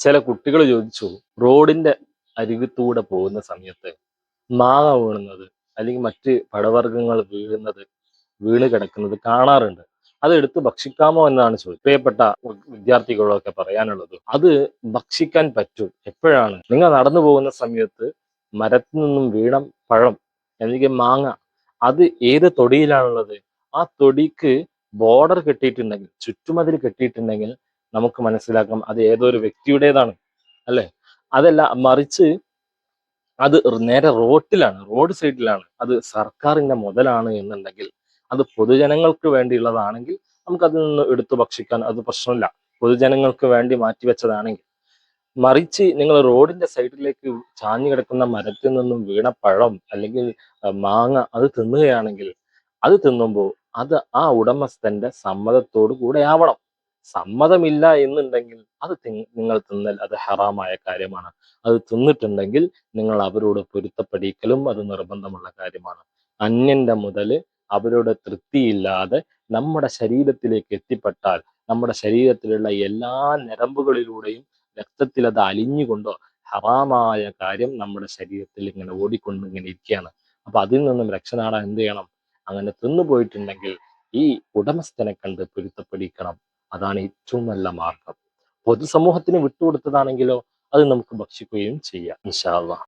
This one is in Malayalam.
ചില കുട്ടികൾ ചോദിച്ചു, റോഡിന്റെ അരികത്തൂടെ പോകുന്ന സമയത്ത് മാങ്ങ വീഴുന്നത് അല്ലെങ്കിൽ മറ്റ് പഴവർഗ്ഗങ്ങൾ വീണ് കിടക്കുന്നത് കാണാറുണ്ട്. അത് എടുത്ത് ഭക്ഷിക്കാമോ എന്നാണ് ചോദിച്ചത്. പ്രിയപ്പെട്ട വിദ്യാർത്ഥികളൊക്കെ പറയാനുള്ളത്, അത് ഭക്ഷിക്കാൻ പറ്റും. എപ്പോഴാണ് നിങ്ങൾ നടന്നു പോകുന്ന സമയത്ത് മരത്തിൽ നിന്നും വീണ പഴം അല്ലെങ്കിൽ മാങ്ങ, അത് ഏത് തൊടിയിലാണുള്ളത്, ആ തൊടിക്ക് ബോർഡർ കെട്ടിയിട്ടുണ്ടെങ്കിൽ, ചുറ്റുമതിൽ കെട്ടിയിട്ടുണ്ടെങ്കിൽ നമുക്ക് മനസ്സിലാക്കാം അത് ഏതോ ഒരു വ്യക്തിയുടേതാണ്, അല്ലെ? അതല്ല, മറിച്ച് അത് നേരെ റോട്ടിലാണ്, റോഡ് സൈഡിലാണ്, അത് സർക്കാരിന്റെ മുതലാണ് എന്നുണ്ടെങ്കിൽ, അത് പൊതുജനങ്ങൾക്ക് വേണ്ടിയുള്ളതാണെങ്കിൽ നമുക്ക് അതിൽ നിന്ന് എടുത്തു ഭക്ഷിക്കാൻ അത് പ്രശ്നമില്ല. പൊതുജനങ്ങൾക്ക് വേണ്ടി മാറ്റിവെച്ചതാണെങ്കിൽ. മറിച്ച് നിങ്ങൾ റോഡിന്റെ സൈഡിലേക്ക് ചാഞ്ഞു കിടക്കുന്ന മരത്തിൽ നിന്നും വീണ പഴം അല്ലെങ്കിൽ മാങ്ങ അത് തിന്നുകയാണെങ്കിൽ, അത് തിന്നുമ്പോൾ അത് ആ ഉടമസ്ഥന്റെ സമ്മതത്തോടു കൂടെ ആവണം. സമ്മതമില്ല എന്നുണ്ടെങ്കിൽ അത് നിങ്ങൾ തിന്നൽ അത് ഹറാമായ കാര്യമാണ്. അത് തിന്നിട്ടുണ്ടെങ്കിൽ നിങ്ങൾ അവരോട് പൊരുത്തപ്പെടിക്കലും അത് നിർബന്ധമുള്ള കാര്യമാണ്. അന്യന്റെ മുതല് അവരുടെ തൃപ്തിയില്ലാതെ നമ്മുടെ ശരീരത്തിലേക്ക് എത്തിപ്പെട്ടാൽ, നമ്മുടെ ശരീരത്തിലുള്ള എല്ലാ ഞരമ്പുകളിലൂടെയും രക്തത്തിൽ അത് അലിഞ്ഞുകൊണ്ടോ ഹറാമായ കാര്യം നമ്മുടെ ശരീരത്തിൽ ഇങ്ങനെ ഓടിക്കൊണ്ട് ഇങ്ങനെ ഇരിക്കുകയാണ്. അപ്പൊ അതിൽ നിന്നും രക്ഷ നേടാൻ എന്ത് ചെയ്യണം? അങ്ങനെ തിന്നുപോയിട്ടുണ്ടെങ്കിൽ ഈ ഉടമസ്ഥനെ കണ്ട് പൊരുത്തപ്പെടിക്കണം. അതാണ് ഏറ്റവും നല്ല മാർഗം. പൊതുസമൂഹത്തിന് വിട്ടുകൊടുത്തതാണെങ്കിലോ അത് നമുക്ക് ഭക്ഷിക്കുകയും ചെയ്യാം ഇൻഷാ അള്ളാ.